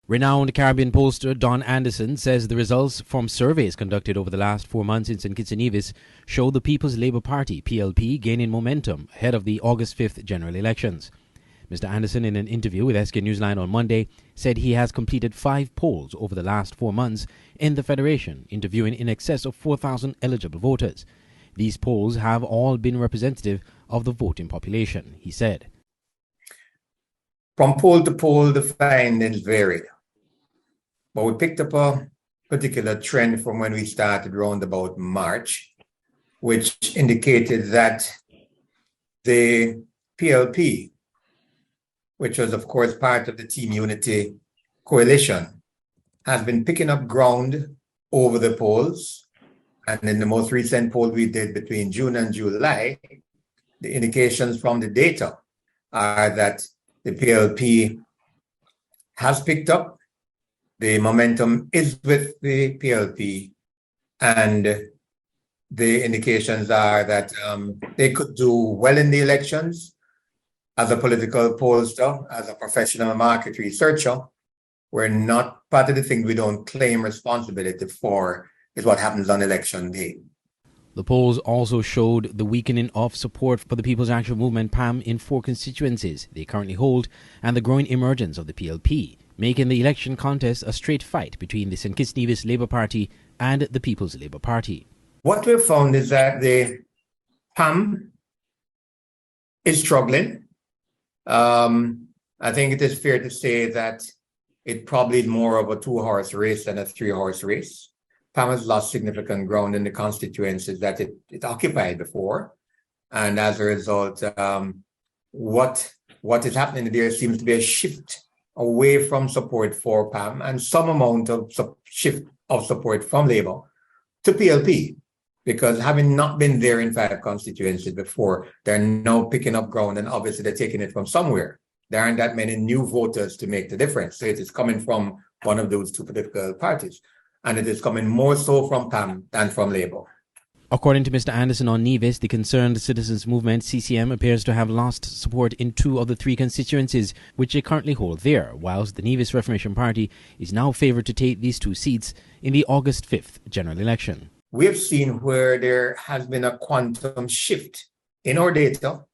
Renowned Caribbean pollster Don Anderson says the results from surveys conducted over the last 4 months in St. Kitts and Nevis show the People's Labour Party, PLP, gaining momentum ahead of the August 5th general elections. Mr. Anderson, in an interview with SK Newsline on Monday, said he has completed 5 polls over the last 4 months in the Federation, interviewing in excess of 4,000 eligible voters. These polls have all been representative of the voting population, he said. From poll to poll, the findings varied. But we picked up a particular trend from when we started around about March, which indicated that the PLP, which was, of course, part of the Team Unity coalition, has been picking up ground over the polls. And in the most recent poll we did between June and July, the indications from the data are that the PLP has picked up. The momentum is with the PLP, and the indications are that they could do well in the elections. As a political pollster, as a professional market researcher, we're not part of the things we don't claim responsibility for is what happens on election day. The polls also showed the weakening of support for the People's Action Movement PAM in 4 constituencies they currently hold, and the growing emergence of the PLP, making the election contest a straight fight between the St. Kitts Nevis Labour Party and the People's Labour Party. What we've found is that the PAM is struggling. I think it is fair to say that it probably is more of a 2-horse race than a 3-horse race. PAM has lost significant ground in the constituencies that it occupied before. And as a result, what is happening there seems to be a shift away from support for PAM and some amount of shift of support from Labour to PLP. Because having not been there in 5 constituencies before, they're now picking up ground, and obviously they're taking it from somewhere. There aren't that many new voters to make the difference. So it is coming from one of those 2 political parties. And it is coming more so from PAM than from Labour. According to Mr. Anderson on Nevis, the Concerned Citizens Movement, CCM, appears to have lost support in 2 of the 3 constituencies which they currently hold there, whilst the Nevis Reformation Party is now favoured to take these 2 seats in the August 5th general election. We have seen where there has been a quantum shift in our data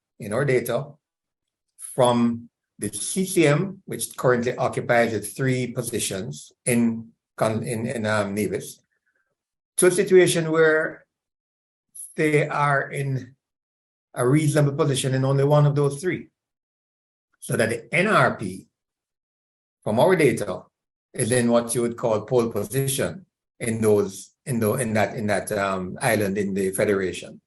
from the CCM, which currently occupies 3 positions in Nevis, to a situation where they are in a reasonable position in only one of those 3. So that the NRP, from our data, is in what you would call pole position in that island in the Federation.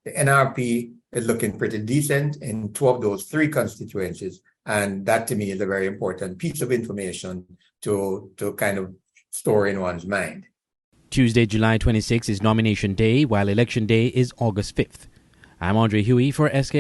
The NRP is looking pretty decent in 2 of those 3 constituencies, and that to me is a very important piece of information to kind of store in one's mind. Tuesday, July 26 is nomination day, while election day is August 5th. I'm Andre Huey for SK.